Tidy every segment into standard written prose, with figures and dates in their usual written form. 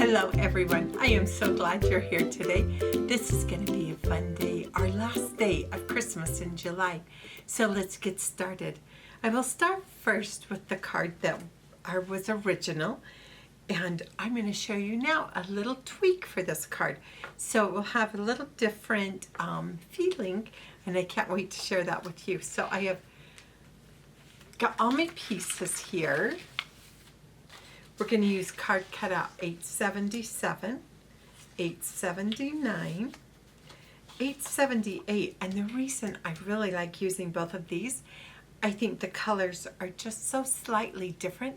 Hello everyone, I am so glad you're here today. This is going to be a fun day, our last day of Christmas in July. So let's get started. I will start first with the card that was original, and I'm going to show you now a little tweak for this card. So it will have a little different feeling, and I can't wait to share that with you. So I have got all my pieces here. We're going to use card cutout 877, 879, 878, and the reason I really like using both of these, I think the colors are just so slightly different,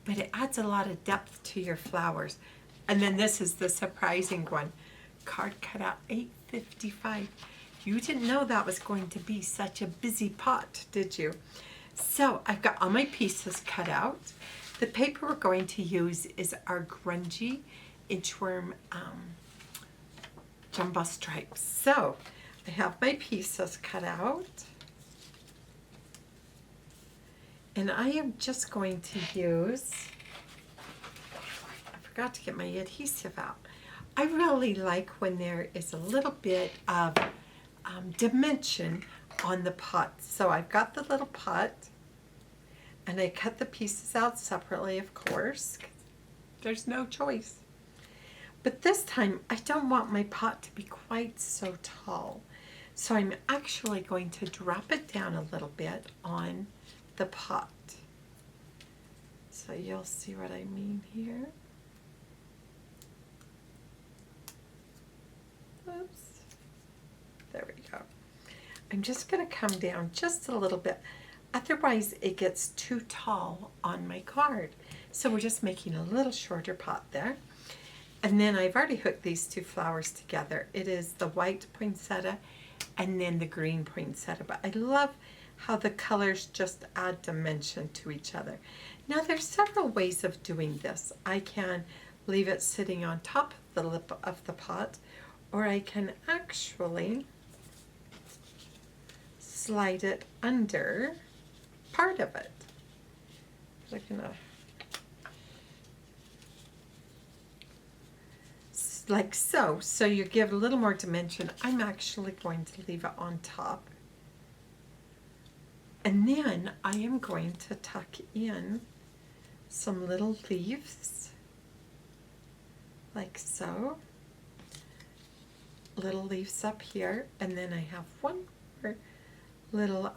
but it adds a lot of depth to your flowers. And then this is the surprising one, card cutout 855. You didn't know that was going to be such a busy pot, did you? So I've got all my pieces cut out. The paper we're going to use is our grungy inchworm jumbo stripes. So I have my pieces cut out, and I am just going to use, I forgot to get my adhesive out. I really like when there is a little bit of dimension on the pot. So I've got the little pot, and I cut the pieces out separately, of course. There's no choice. But this time, I don't want my pot to be quite so tall. So I'm actually going to drop it down a little bit on the pot. So you'll see what I mean here. Oops. There we go. I'm just going to come down just a little bit. Otherwise, it gets too tall on my card. So we're just making a little shorter pot there. And then I've already hooked these two flowers together. It is the white poinsettia and then the green poinsettia. But I love how the colors just add dimension to each other. Now, there's several ways of doing this. I can leave it sitting on top of the lip of the pot, or I can actually slide it under part of it. Like so. So you give a little more dimension. I'm actually going to leave it on top. And then I am going to tuck in some little leaves, like so. Little leaves up here, and then I have one more little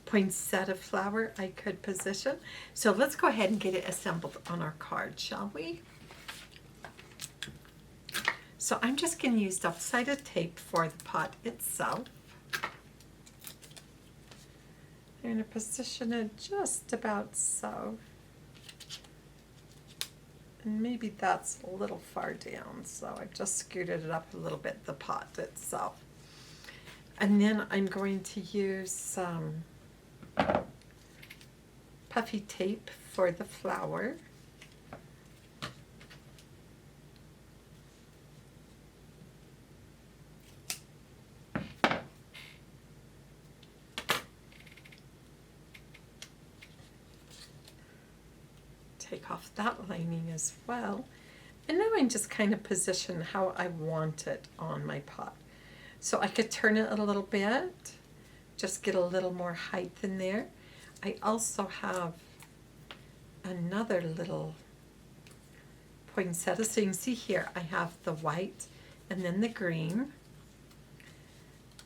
poinsettia flower I could position. So let's go ahead and get it assembled on our card, shall we? So I'm just going to use double-sided tape for the pot itself. I'm going to position it just about so. And maybe that's a little far down, so I've just scooted it up a little bit, the pot itself. And then I'm going to use some puffy tape for the flower. Take off that lining as well. And now I'm just kind of position how I want it on my pot. So I could turn it a little bit, just get a little more height in there. I also have another little poinsettia. So you can see here I have the white and then the green.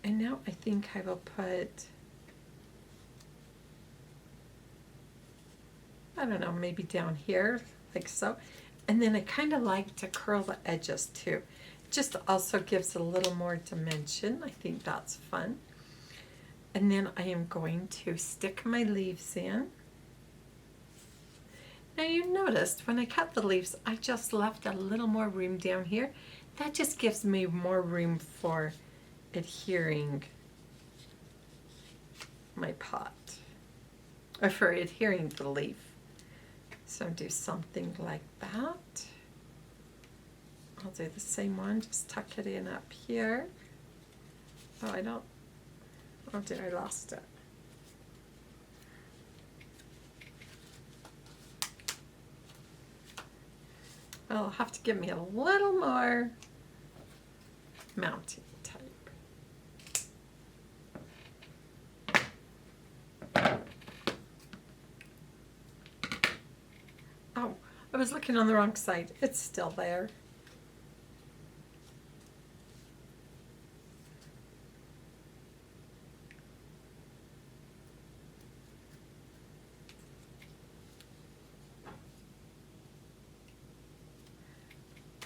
And now I think I will put, I don't know, maybe down here, like so. And then I kind of like to curl the edges too. It just also gives a little more dimension. I think that's fun. And then I am going to stick my leaves in. Now you noticed when I cut the leaves, I just left a little more room down here. That just gives me more room for adhering my pot, or for adhering the leaf. So do something like that. I'll do the same one, just tuck it in up here. Oh, oh dear, I lost it. Well, I'll have to give me a little more mounting tape. Oh, I was looking on the wrong side. It's still there.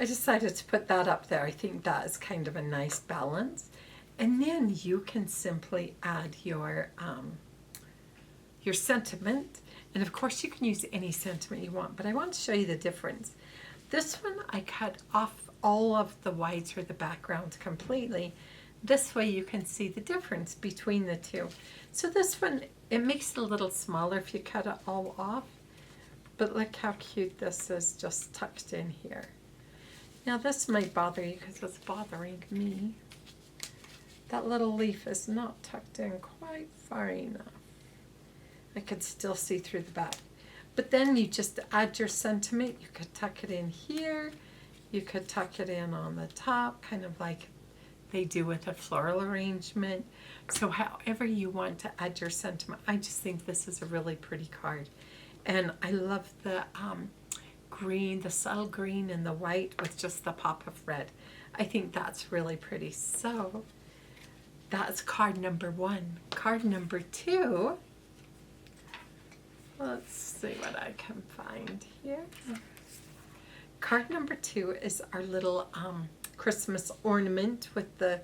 I decided to put that up there. I think that is kind of a nice balance. And then you can simply add your sentiment. And of course you can use any sentiment you want, but I want to show you the difference. This one I cut off all of the whites or the background completely. This way you can see the difference between the two. So this one, it makes it a little smaller if you cut it all off. But look how cute this is just tucked in here. Now this might bother you because it's bothering me. That little leaf is not tucked in quite far enough. I could still see through the back. But then you just add your sentiment. You could tuck it in here. You could tuck it in on the top, kind of like they do with a floral arrangement. So however you want to add your sentiment, I just think this is a really pretty card. And I love the green, the subtle green and the white with just the pop of red. I think that's really pretty. So that's card number 1. Card number 2, let's see what I can find here. Card number 2 is our little Christmas ornament with the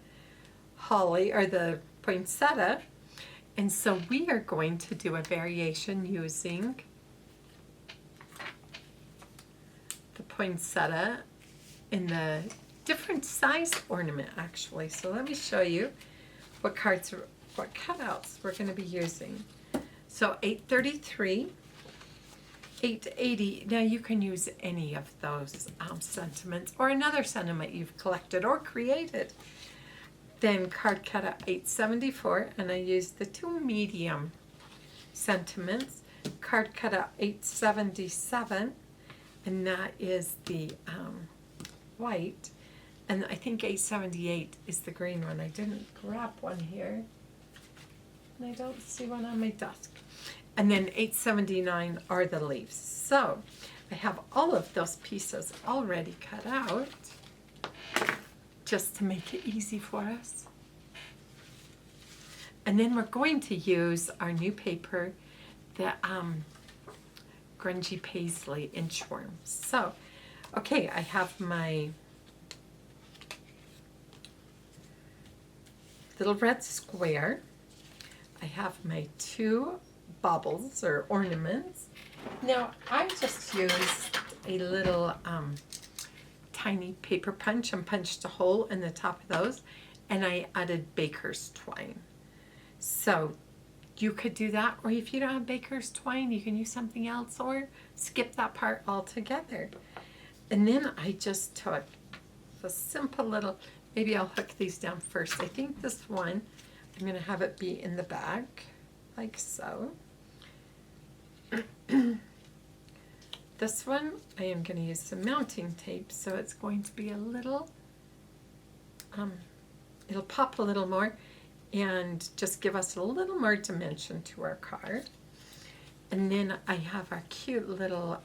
holly or the poinsettia. And so we are going to do a variation using the poinsettia in the different size ornament actually. So let me show you what cutouts we're going to be using. So 833, 880. Now you can use any of those sentiments or another sentiment you've collected or created. Then card cutout 874, and I used the 2 medium sentiments. Card cutout 877. And that is the white. And I think 878 is the green one. I didn't grab one here. And I don't see one on my desk. And then 879 are the leaves. So I have all of those pieces already cut out just to make it easy for us. And then we're going to use our new paper, the Grungy Paisley Inchworm. So, okay, I have my little red square. I have my 2 baubles or ornaments. Now, I just used a little tiny paper punch and punched a hole in the top of those, and I added baker's twine. So you could do that, or if you don't have baker's twine, you can use something else or skip that part altogether. And then I just took a simple little, maybe I'll hook these down first. I think this one, I'm going to have it be in the back, like so. This one, I am going to use some mounting tape, so it's going to be a little, it'll pop a little more and just give us a little more dimension to our card. And then I have our cute little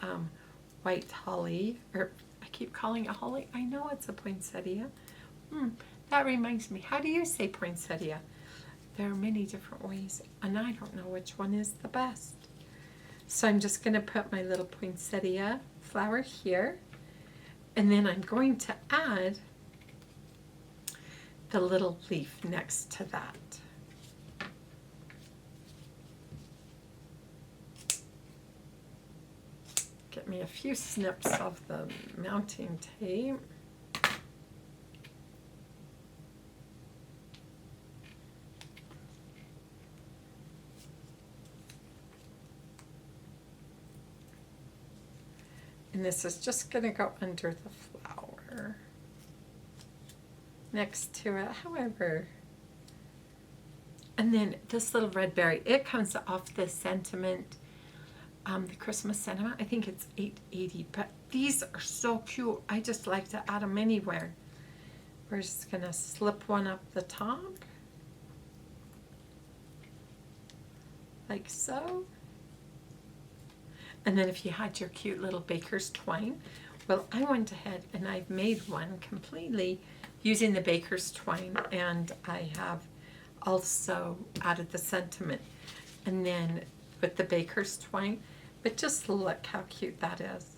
white holly, or I keep calling it holly. I know it's a poinsettia. That reminds me, how do you say poinsettia? There are many different ways, and I don't know which one is the best. So I'm just going to put my little poinsettia flower here, and then I'm going to add the little leaf next to that. Get me a few snips of the mounting tape. And this is just going to go under the flower next to it, however. And then this little red berry, it comes off the sentiment the Christmas sentiment. I think it's $8.80, but these are so cute. I just like to add them anywhere. We're just going to slip one up the top, like so. And then if you had your cute little baker's twine, well, I went ahead and I've made one completely using the baker's twine, and I have also added the sentiment and then with the baker's twine. But just look how cute that is.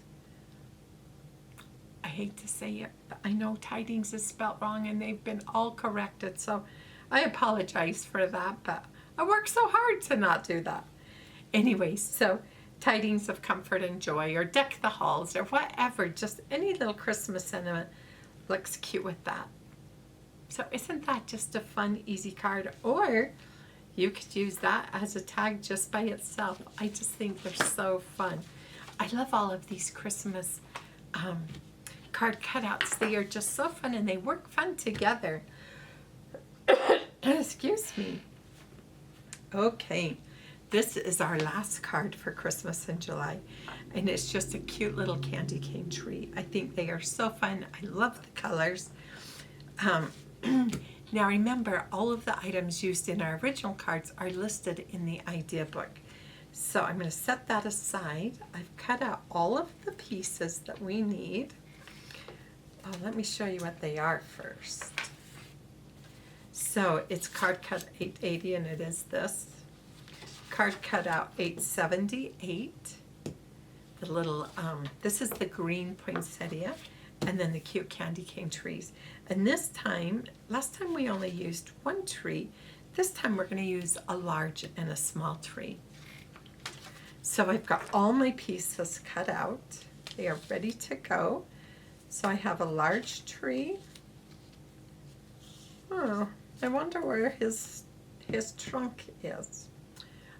I hate to say it, but I know tidings is spelled wrong and they've been all corrected, so I apologize for that, but I work so hard to not do that. Anyways, so tidings of comfort and joy, or deck the halls, or whatever, just any little Christmas sentiment looks cute with that. So isn't that just a fun, easy card? Or you could use that as a tag just by itself. I just think they're so fun. I love all of these Christmas card cutouts. They are just so fun and they work fun together. Excuse me. Okay, this is our last card for Christmas in July, and it's just a cute little candy cane tree. I think they are so fun. I love the colors. Now remember, all of the items used in our original cards are listed in the idea book. So I'm going to set that aside. I've cut out all of the pieces that we need. Oh, let me show you what they are first. So it's card cut 880, and it is this. Card cut out 878. The little, this is the green poinsettia, and then the cute candy cane trees. And this time, last time we only used one tree. This time we're going to use a large and a small tree. So I've got all my pieces cut out. They are ready to go. So I have a large tree. Oh, I wonder where his trunk is.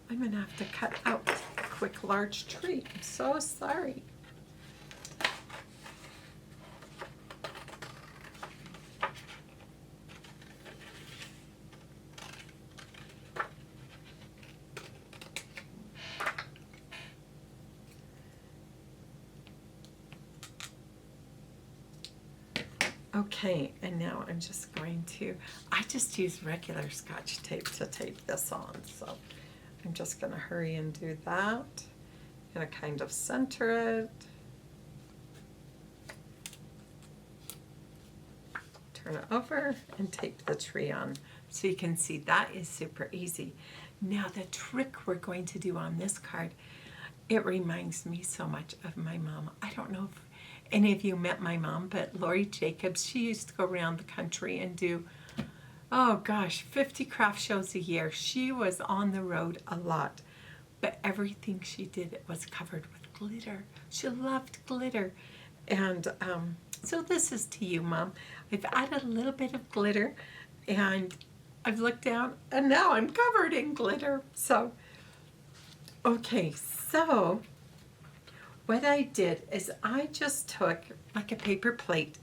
I'm going to have to cut out a quick large tree. I'm so sorry. Okay, and now I'm just going to, I just use regular Scotch tape to tape this on, so I'm just going to hurry and do that. I'm going to kind of center it. Turn it over and tape the tree on. So you can see that is super easy. Now the trick we're going to do on this card, it reminds me so much of my mom. I don't know if any of you met my mom, but Lori Jacobs, she used to go around the country and do, oh gosh, 50 craft shows a year. She was on the road a lot, but everything she did was covered with glitter. She loved glitter. And so this is to you, Mom. I've added a little bit of glitter, and I've looked down, and now I'm covered in glitter. So, okay, so what I did is I just took like a paper plate.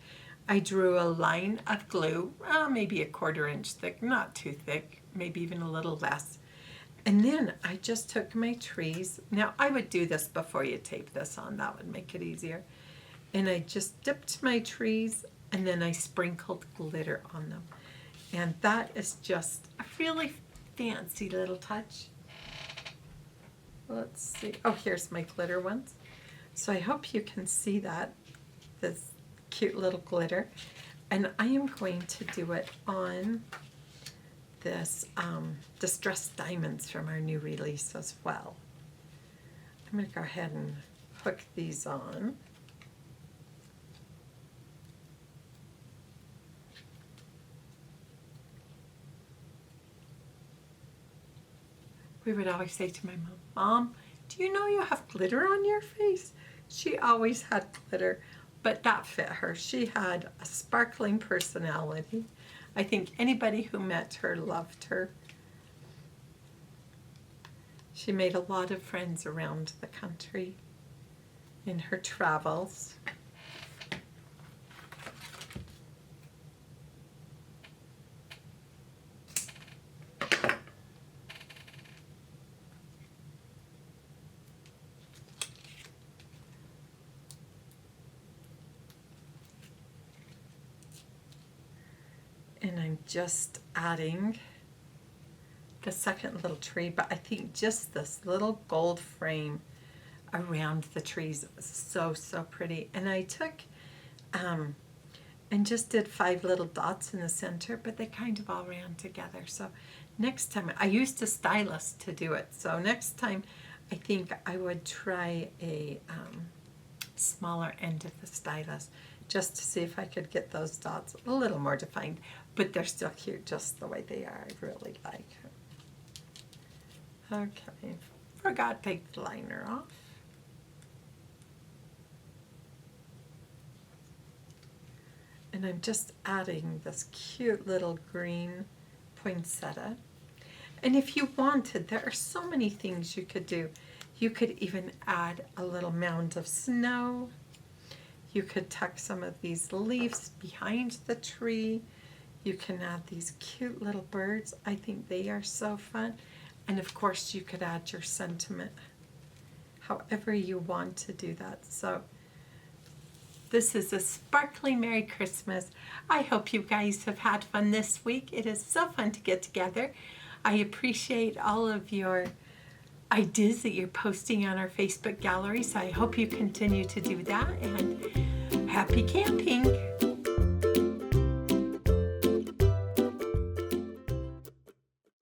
I drew a line of glue, maybe a 1/4 inch thick, not too thick, maybe even a little less. And then I just took my trees. Now I would do this before you tape this on, that would make it easier. And I just dipped my trees, and then I sprinkled glitter on them. And that is just a really fancy little touch. Let's see. Oh, here's my glitter ones. So I hope you can see that, this cute little glitter. And I am going to do it on this Distressed Diamonds from our new release as well. I'm going to go ahead and hook these on. We would always say to my mom, Mom, do you know you have glitter on your face? She always had glitter, but that fit her. She had a sparkling personality. I think anybody who met her loved her. She made a lot of friends around the country in her travels. And I'm just adding the second little tree, but I think just this little gold frame around the trees is so, so pretty. And I took and just did 5 little dots in the center, but they kind of all ran together. So next time, I used a stylus to do it. So next time, I think I would try a smaller end of the stylus just to see if I could get those dots a little more defined. But they're still cute just the way they are. I really like them. Okay, forgot to take the liner off. And I'm just adding this cute little green poinsettia. And if you wanted, there are so many things you could do. You could even add a little mound of snow. You could tuck some of these leaves behind the tree. You can add these cute little birds. I think they are so fun. And of course you could add your sentiment, however you want to do that. So this is a sparkly Merry Christmas. I hope you guys have had fun this week. It is so fun to get together. I appreciate all of your ideas that you're posting on our Facebook gallery, so I hope you continue to do that, and happy camping!